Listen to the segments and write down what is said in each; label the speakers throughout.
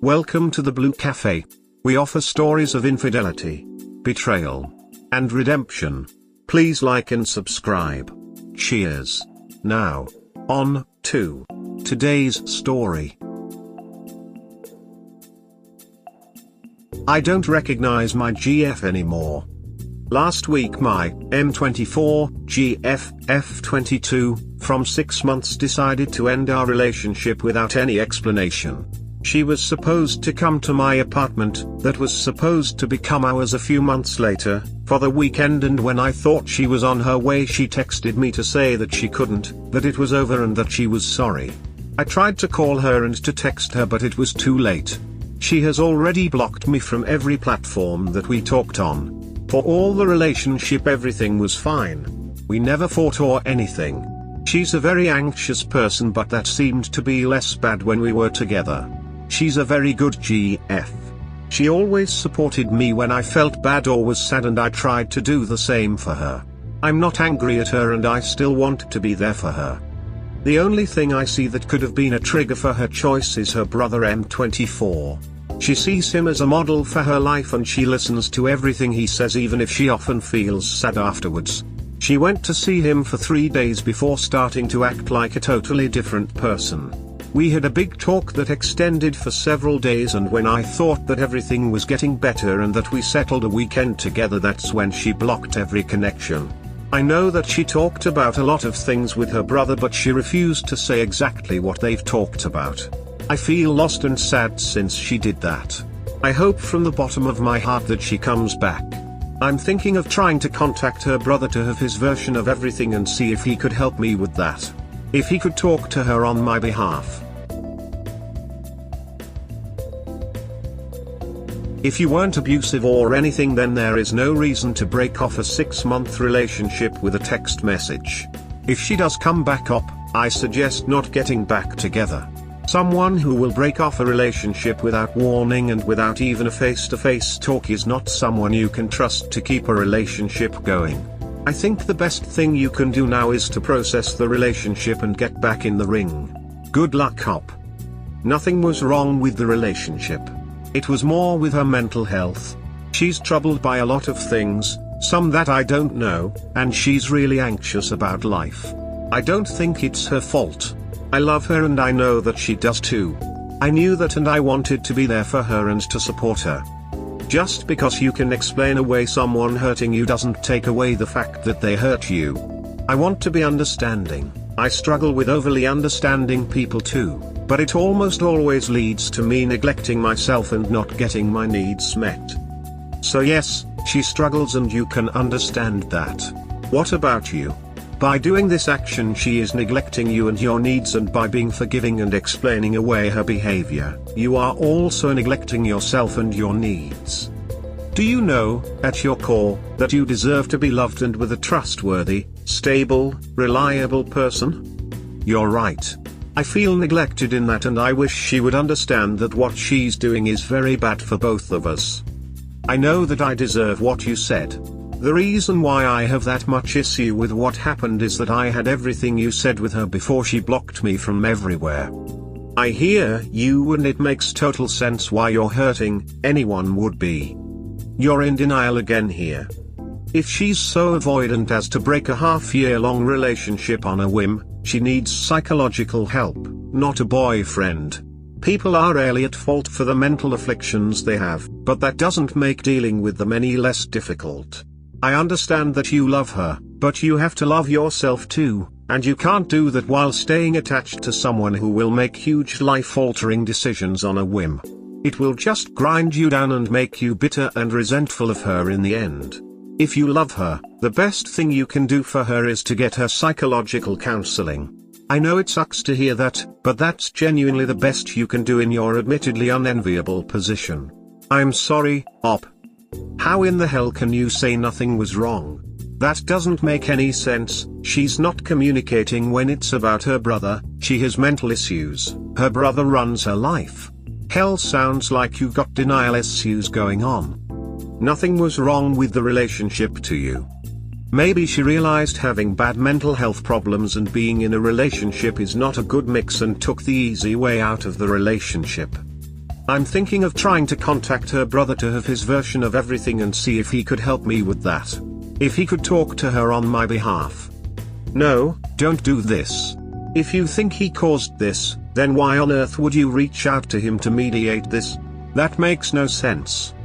Speaker 1: Welcome to the Blue Cafe. We offer stories of infidelity, betrayal, and redemption. Please like and subscribe. Cheers. Now, on to today's story. I don't recognize my GF anymore. Last week my M24 GF F22 from 6 months decided to end our relationship without any explanation. She was supposed to come to my apartment, that was supposed to become ours a few months later, for the weekend, and when I thought she was on her way she texted me to say that she couldn't, that it was over and that she was sorry. I tried to call her and to text her, but it was too late. She has already blocked me from every platform that we talked on. For all the relationship everything was fine. We never fought or anything. She's a very anxious person, but that seemed to be less bad when we were together. She's a very good GF. She always supported me when I felt bad or was sad, and I tried to do the same for her. I'm not angry at her and I still want to be there for her. The only thing I see that could have been a trigger for her choice is her brother M24. She sees him as a model for her life and she listens to everything he says, even if she often feels sad afterwards. She went to see him for 3 days before starting to act like a totally different person. We had a big talk that extended for several days, and when I thought that everything was getting better and that we settled a weekend together, that's when she blocked every connection. I know that she talked about a lot of things with her brother, but she refused to say exactly what they've talked about. I feel lost and sad since she did that. I hope from the bottom of my heart that she comes back. I'm thinking of trying to contact her brother to have his version of everything and see if he could help me with that. If he could talk to her on my behalf. If you weren't abusive or anything, then there is no reason to break off a 6-month relationship with a text message. If she does come back up, I suggest not getting back together. Someone who will break off a relationship without warning and without even a face-to-face talk is not someone you can trust to keep a relationship going. I think the best thing you can do now is to process the relationship and get back in the ring. Good luck, Hop. Nothing was wrong with the relationship. It was more with her mental health. She's troubled by a lot of things, some that I don't know, and she's really anxious about life. I don't think it's her fault. I love her and I know that she does too. I knew that and I wanted to be there for her and to support her. Just because you can explain away someone hurting you doesn't take away the fact that they hurt you. I want to be understanding. I struggle with overly understanding people too, but it almost always leads to me neglecting myself and not getting my needs met. So yes, she struggles and you can understand that. What about you? By doing this action she is neglecting you and your needs, and by being forgiving and explaining away her behavior, you are also neglecting yourself and your needs. Do you know, at your core, that you deserve to be loved and with a trustworthy, stable, reliable person? You're right. I feel neglected in that, and I wish she would understand that what she's doing is very bad for both of us. I know that I deserve what you said. The reason why I have that much issue with what happened is that I had everything you said with her before she blocked me from everywhere. I hear you and it makes total sense why you're hurting, anyone would be. You're in denial again here. If she's so avoidant as to break a half-year-long relationship on a whim, she needs psychological help, not a boyfriend. People are rarely at fault for the mental afflictions they have, but that doesn't make dealing with them any less difficult. I understand that you love her, but you have to love yourself too, and you can't do that while staying attached to someone who will make huge life-altering decisions on a whim. It will just grind you down and make you bitter and resentful of her in the end. If you love her, the best thing you can do for her is to get her psychological counseling. I know it sucks to hear that, but that's genuinely the best you can do in your admittedly unenviable position. I'm sorry, Op. How in the hell can you say nothing was wrong? That doesn't make any sense. She's not communicating when it's about her brother, she has mental issues, her brother runs her life. Hell, sounds like you got denial issues going on. Nothing was wrong with the relationship to you. Maybe she realized having bad mental health problems and being in a relationship is not a good mix and took the easy way out of the relationship. I'm thinking of trying to contact her brother to have his version of everything and see if he could help me with that. If he could talk to her on my behalf. No, don't do this. If you think he caused this, then why on earth would you reach out to him to mediate this? That makes no sense.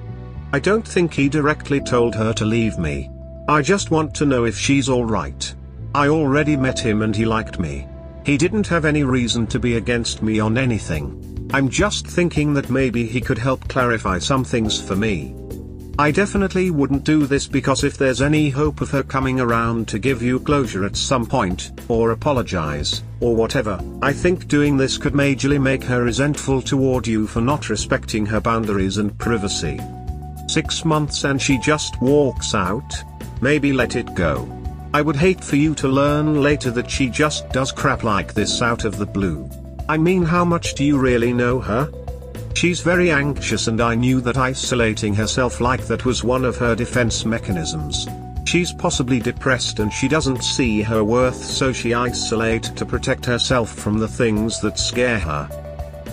Speaker 1: I don't think he directly told her to leave me. I just want to know if she's alright. I already met him and he liked me. He didn't have any reason to be against me on anything. I'm just thinking that maybe he could help clarify some things for me. I definitely wouldn't do this because if there's any hope of her coming around to give you closure at some point, or apologize, or whatever, I think doing this could majorly make her resentful toward you for not respecting her boundaries and privacy. 6 months and she just walks out? Maybe let it go. I would hate for you to learn later that she just does crap like this out of the blue. I mean, how much do you really know her? She's very anxious and I knew that isolating herself like that was one of her defense mechanisms. She's possibly depressed and she doesn't see her worth, so she isolates to protect herself from the things that scare her.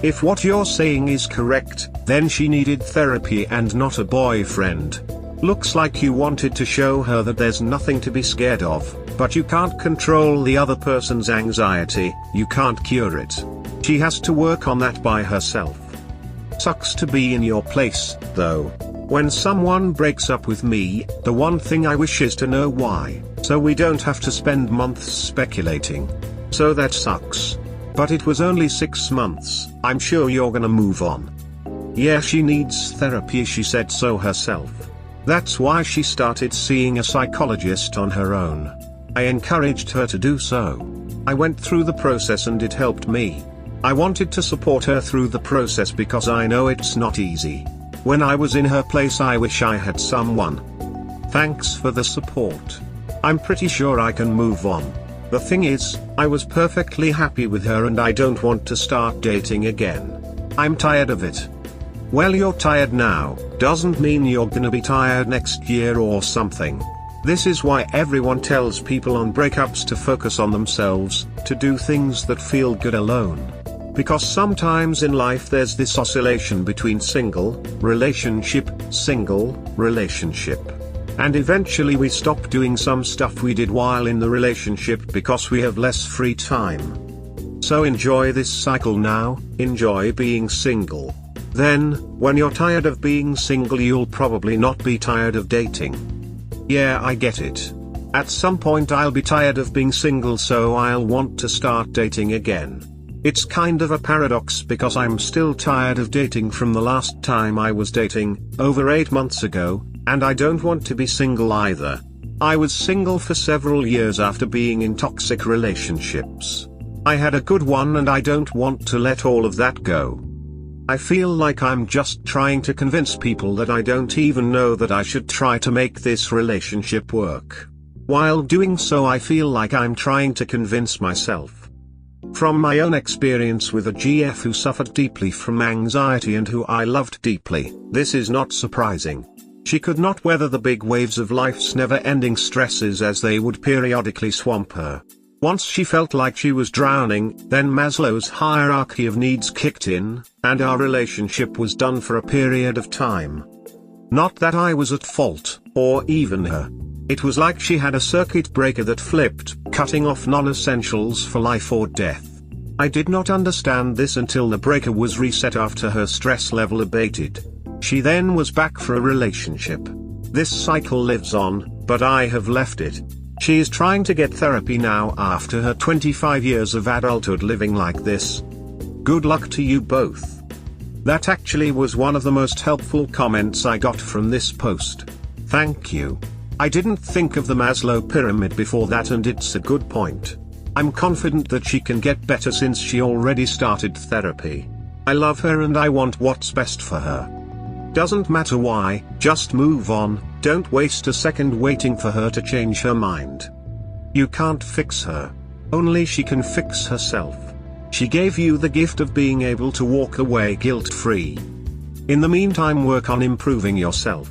Speaker 1: If what you're saying is correct, then she needed therapy and not a boyfriend. Looks like you wanted to show her that there's nothing to be scared of, but you can't control the other person's anxiety, you can't cure it. She has to work on that by herself. Sucks to be in your place, though. When someone breaks up with me, the one thing I wish is to know why, so we don't have to spend months speculating. So that sucks. But it was only 6 months, I'm sure you're gonna move on. Yeah, she needs therapy, she said so herself. That's why she started seeing a psychologist on her own. I encouraged her to do so. I went through the process and it helped me. I wanted to support her through the process because I know it's not easy. When I was in her place I wish I had someone. Thanks for the support. I'm pretty sure I can move on. The thing is, I was perfectly happy with her and I don't want to start dating again. I'm tired of it. Well, you're tired now, doesn't mean you're gonna be tired next year or something. This is why everyone tells people on breakups to focus on themselves, to do things that feel good alone. Because sometimes in life there's this oscillation between single, relationship, and eventually we stop doing some stuff we did while in the relationship because we have less free time. So enjoy this cycle now, enjoy being single. Then, when you're tired of being single you'll probably not be tired of dating. Yeah, I get it. At some point I'll be tired of being single, so I'll want to start dating again. It's kind of a paradox because I'm still tired of dating from the last time I was dating, over 8 months ago, and I don't want to be single either. I was single for several years after being in toxic relationships. I had a good one and I don't want to let all of that go. I feel like I'm just trying to convince people that I don't even know that I should try to make this relationship work. While doing so I feel like I'm trying to convince myself. From my own experience with a GF who suffered deeply from anxiety and who I loved deeply, this is not surprising. She could not weather the big waves of life's never-ending stresses as they would periodically swamp her. Once she felt like she was drowning, then Maslow's hierarchy of needs kicked in, and our relationship was done for a period of time. Not that I was at fault, or even her. It was like she had a circuit breaker that flipped, cutting off non-essentials for life or death. I did not understand this until the breaker was reset after her stress level abated. She then was back for a relationship. This cycle lives on, but I have left it. She is trying to get therapy now after her 25 years of adulthood living like this. Good luck to you both. That actually was one of the most helpful comments I got from this post. Thank you. I didn't think of the Maslow pyramid before that and it's a good point. I'm confident that she can get better since she already started therapy. I love her and I want what's best for her. Doesn't matter why, just move on, don't waste a second waiting for her to change her mind. You can't fix her. Only she can fix herself. She gave you the gift of being able to walk away guilt-free. In the meantime, work on improving yourself.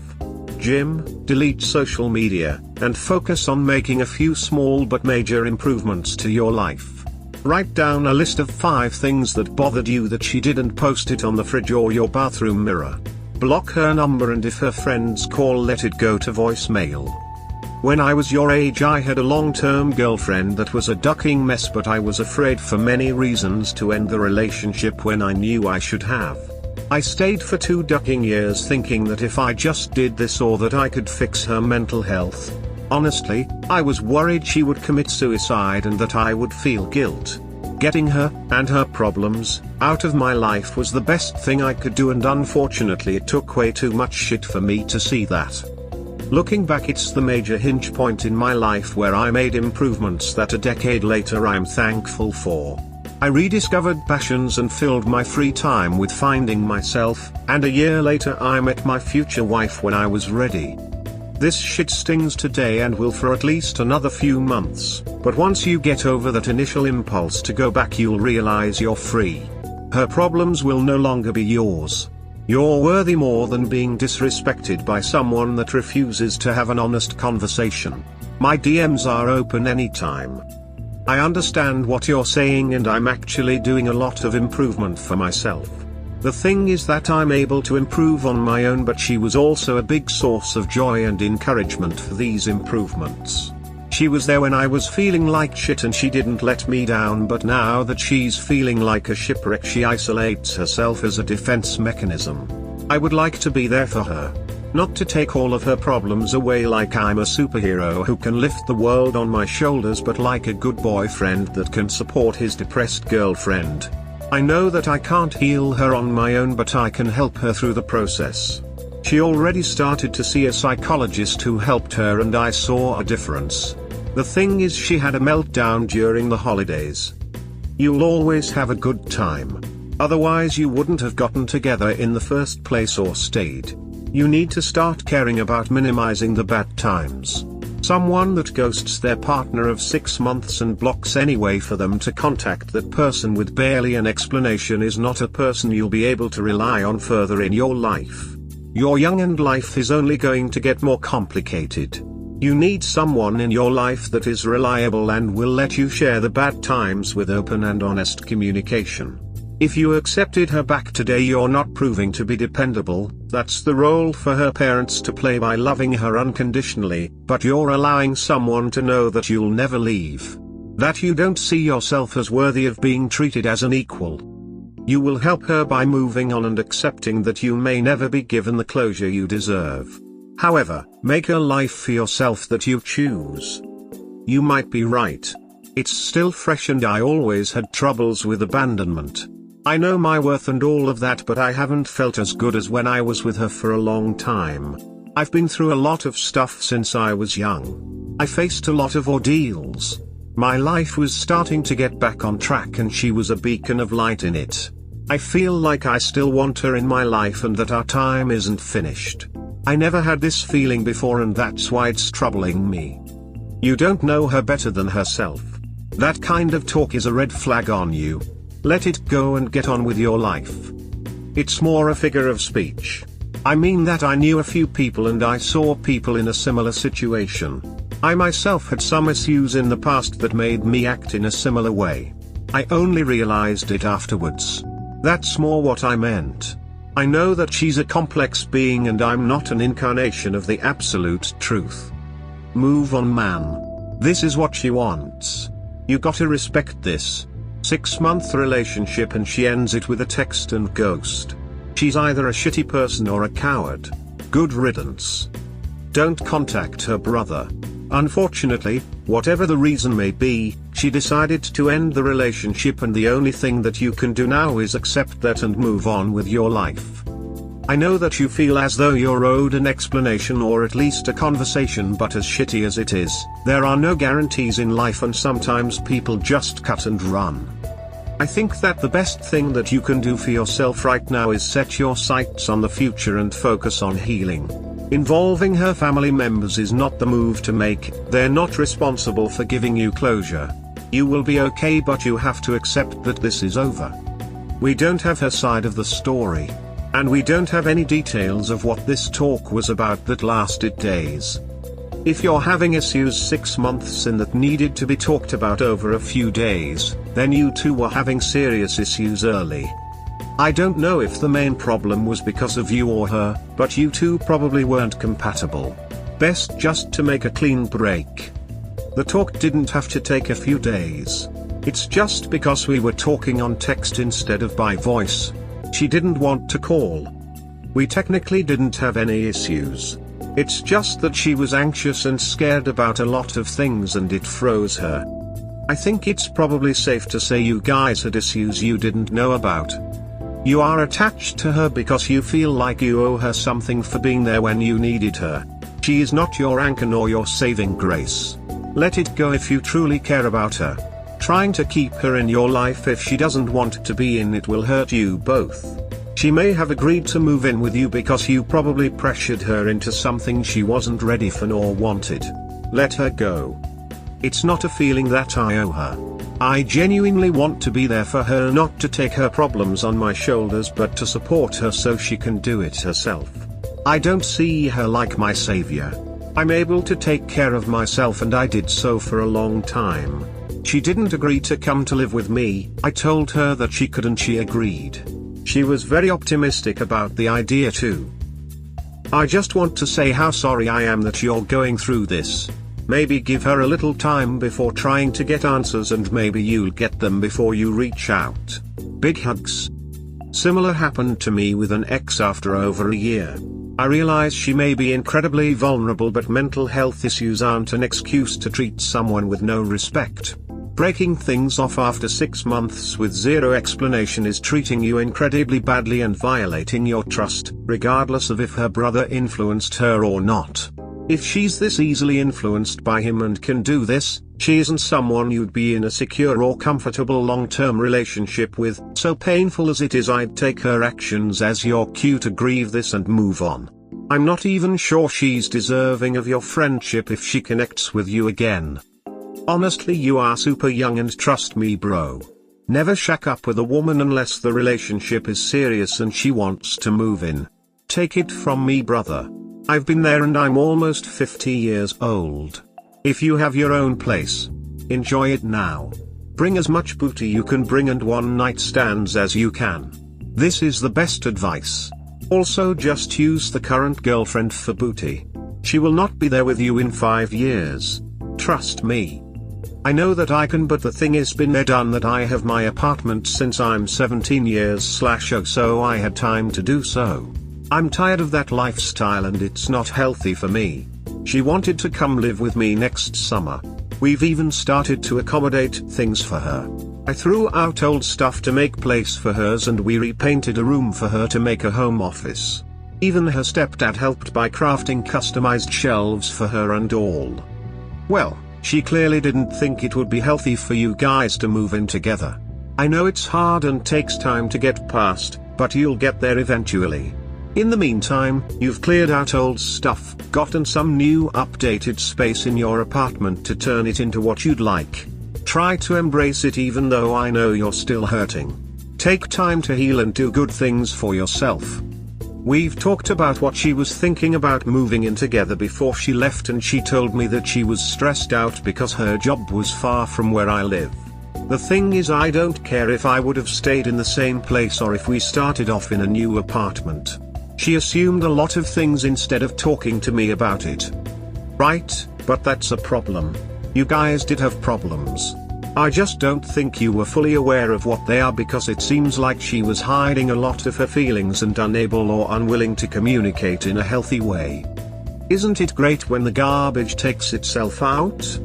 Speaker 1: Gym, delete social media, and focus on making a few small but major improvements to your life. Write down a list of 5 things that bothered you that she did and post it on the fridge or your bathroom mirror. Block her number, and if her friends call, let it go to voicemail. When I was your age, I had a long-term girlfriend that was a ducking mess, but I was afraid for many reasons to end the relationship when I knew I should have. I stayed for 2 ducking years thinking that if I just did this or that I could fix her mental health. Honestly, I was worried she would commit suicide and that I would feel guilt. Getting her, and her problems, out of my life was the best thing I could do, and unfortunately it took way too much shit for me to see that. Looking back, it's the major hinge point in my life where I made improvements that a decade later I'm thankful for. I rediscovered passions and filled my free time with finding myself, and a year later I met my future wife when I was ready. This shit stings today and will for at least another few months, but once you get over that initial impulse to go back, you'll realize you're free. Her problems will no longer be yours. You're worthy more than being disrespected by someone that refuses to have an honest conversation. My DMs are open anytime. I understand what you're saying, and I'm actually doing a lot of improvement for myself. The thing is that I'm able to improve on my own, but she was also a big source of joy and encouragement for these improvements. She was there when I was feeling like shit and she didn't let me down, but now that she's feeling like a shipwreck, she isolates herself as a defense mechanism. I would like to be there for her. Not to take all of her problems away like I'm a superhero who can lift the world on my shoulders, but like a good boyfriend that can support his depressed girlfriend. I know that I can't heal her on my own, but I can help her through the process. She already started to see a psychologist who helped her, and I saw a difference. The thing is, she had a meltdown during the holidays. You'll always have a good time. Otherwise you wouldn't have gotten together in the first place or stayed. You need to start caring about minimizing the bad times. Someone that ghosts their partner of 6 months and blocks any way for them to contact that person with barely an explanation is not a person you'll be able to rely on further in your life. You're young and life is only going to get more complicated. You need someone in your life that is reliable and will let you share the bad times with open and honest communication. If you accepted her back today, you're not proving to be dependable. That's the role for her parents to play by loving her unconditionally, but you're allowing someone to know that you'll never leave. That you don't see yourself as worthy of being treated as an equal. You will help her by moving on and accepting that you may never be given the closure you deserve. However, make a life for yourself that you choose. You might be right. It's still fresh and I always had troubles with abandonment. I know my worth and all of that, but I haven't felt as good as when I was with her for a long time. I've been through a lot of stuff since I was young. I faced a lot of ordeals. My life was starting to get back on track and she was a beacon of light in it. I feel like I still want her in my life and that our time isn't finished. I never had this feeling before, and that's why it's troubling me. You don't know her better than herself. That kind of talk is a red flag on you. Let it go and get on with your life. It's more a figure of speech. I mean that I knew a few people and I saw people in a similar situation. I myself had some issues in the past that made me act in a similar way. I only realized it afterwards. That's more what I meant. I know that she's a complex being and I'm not an incarnation of the absolute truth. Move on, man. This is what she wants. You gotta respect this. 6-month relationship and she ends it with a text and ghost. She's either a shitty person or a coward. Good riddance. Don't contact her brother. Unfortunately, whatever the reason may be, she decided to end the relationship, and the only thing that you can do now is accept that and move on with your life. I know that you feel as though you're owed an explanation or at least a conversation, but as shitty as it is, there are no guarantees in life and sometimes people just cut and run. I think that the best thing that you can do for yourself right now is set your sights on the future and focus on healing. Involving her family members is not the move to make. They're not responsible for giving you closure. You will be okay, but you have to accept that this is over. We don't have her side of the story. And we don't have any details of what this talk was about that lasted days. If you're having issues 6 months in that needed to be talked about over a few days, then you two were having serious issues early. I don't know if the main problem was because of you or her, but you two probably weren't compatible. Best just to make a clean break. The talk didn't have to take a few days. It's just because we were talking on text instead of by voice. She didn't want to call. We technically didn't have any issues. It's just that she was anxious and scared about a lot of things and it froze her. I think it's probably safe to say you guys had issues you didn't know about. You are attached to her because you feel like you owe her something for being there when you needed her. She is not your anchor nor your saving grace. Let it go if you truly care about her. Trying to keep her in your life if she doesn't want to be in it will hurt you both. She may have agreed to move in with you because you probably pressured her into something she wasn't ready for nor wanted. Let her go. It's not a feeling that I owe her. I genuinely want to be there for her, not to take her problems on my shoulders but to support her so she can do it herself. I don't see her like my savior. I'm able to take care of myself and I did so for a long time. She didn't agree to come to live with me. I told her that she could and she agreed. She was very optimistic about the idea too. I just want to say how sorry I am that you're going through this. Maybe give her a little time before trying to get answers and maybe you'll get them before you reach out. Big hugs. Similar happened to me with an ex after over a year. I realize she may be incredibly vulnerable but mental health issues aren't an excuse to treat someone with no respect. Breaking things off after 6 months with zero explanation is treating you incredibly badly and violating your trust, regardless of if her brother influenced her or not. If she's this easily influenced by him and can do this, she isn't someone you'd be in a secure or comfortable long-term relationship with. So painful as it is, I'd take her actions as your cue to grieve this and move on. I'm not even sure she's deserving of your friendship if she connects with you again. Honestly, you are super young and trust me bro. Never shack up with a woman unless the relationship is serious and she wants to move in. Take it from me brother. I've been there and I'm almost 50 years old. If you have your own place, enjoy it now. Bring as much booty you can bring and one night stands as you can. This is the best advice. Also just use the current girlfriend for booty. She will not be there with you in 5 years. Trust me. I know that I can, but the thing is been there done that. I have my apartment since I'm 17 years/old, so I had time to do so. I'm tired of that lifestyle and it's not healthy for me. She wanted to come live with me next summer. We've even started to accommodate things for her. I threw out old stuff to make place for hers and we repainted a room for her to make a home office. Even her stepdad helped by crafting customized shelves for her and all. Well, she clearly didn't think it would be healthy for you guys to move in together. I know it's hard and takes time to get past, but you'll get there eventually. In the meantime, you've cleared out old stuff, gotten some new updated space in your apartment to turn it into what you'd like. Try to embrace it even though I know you're still hurting. Take time to heal and do good things for yourself. We've talked about what she was thinking about moving in together before she left, and she told me that she was stressed out because her job was far from where I live. The thing is, I don't care if I would have stayed in the same place or if we started off in a new apartment. She assumed a lot of things instead of talking to me about it. Right, but that's a problem. You guys did have problems. I just don't think you were fully aware of what they are because it seems like she was hiding a lot of her feelings and unable or unwilling to communicate in a healthy way. Isn't it great when the garbage takes itself out?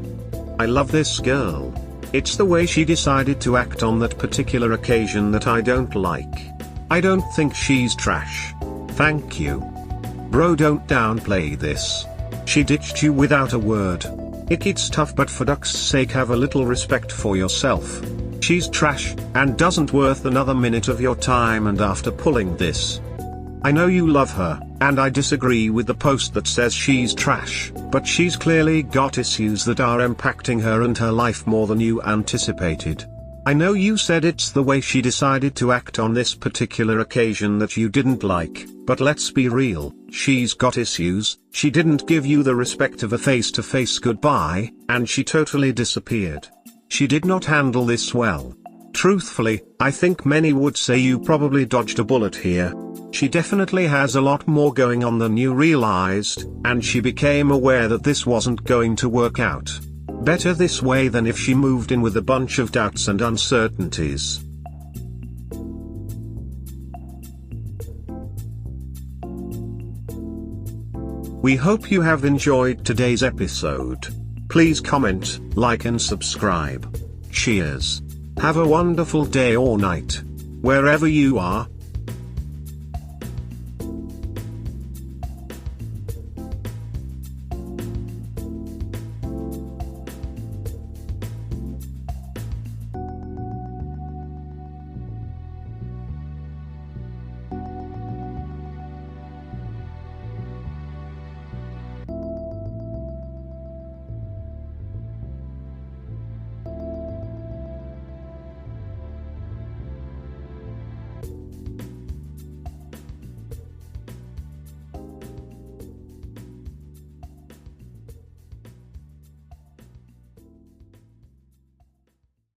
Speaker 1: I love this girl. It's the way she decided to act on that particular occasion that I don't like. I don't think she's trash. Thank you. Bro, don't downplay this. She ditched you without a word. It's tough, but for duck's sake have a little respect for yourself. She's trash, and doesn't worth another minute of your time. And after pulling this, I know you love her, and I disagree with the post that says she's trash, but she's clearly got issues that are impacting her and her life more than you anticipated. I know you said it's the way she decided to act on this particular occasion that you didn't like, but let's be real, she's got issues. She didn't give you the respect of a face-to-face goodbye, and she totally disappeared. She did not handle this well. Truthfully, I think many would say you probably dodged a bullet here. She definitely has a lot more going on than you realized, and she became aware that this wasn't going to work out. Better this way than if she moved in with a bunch of doubts and uncertainties. We hope you have enjoyed today's episode. Please comment, like and subscribe. Cheers. Have a wonderful day or night, wherever you are.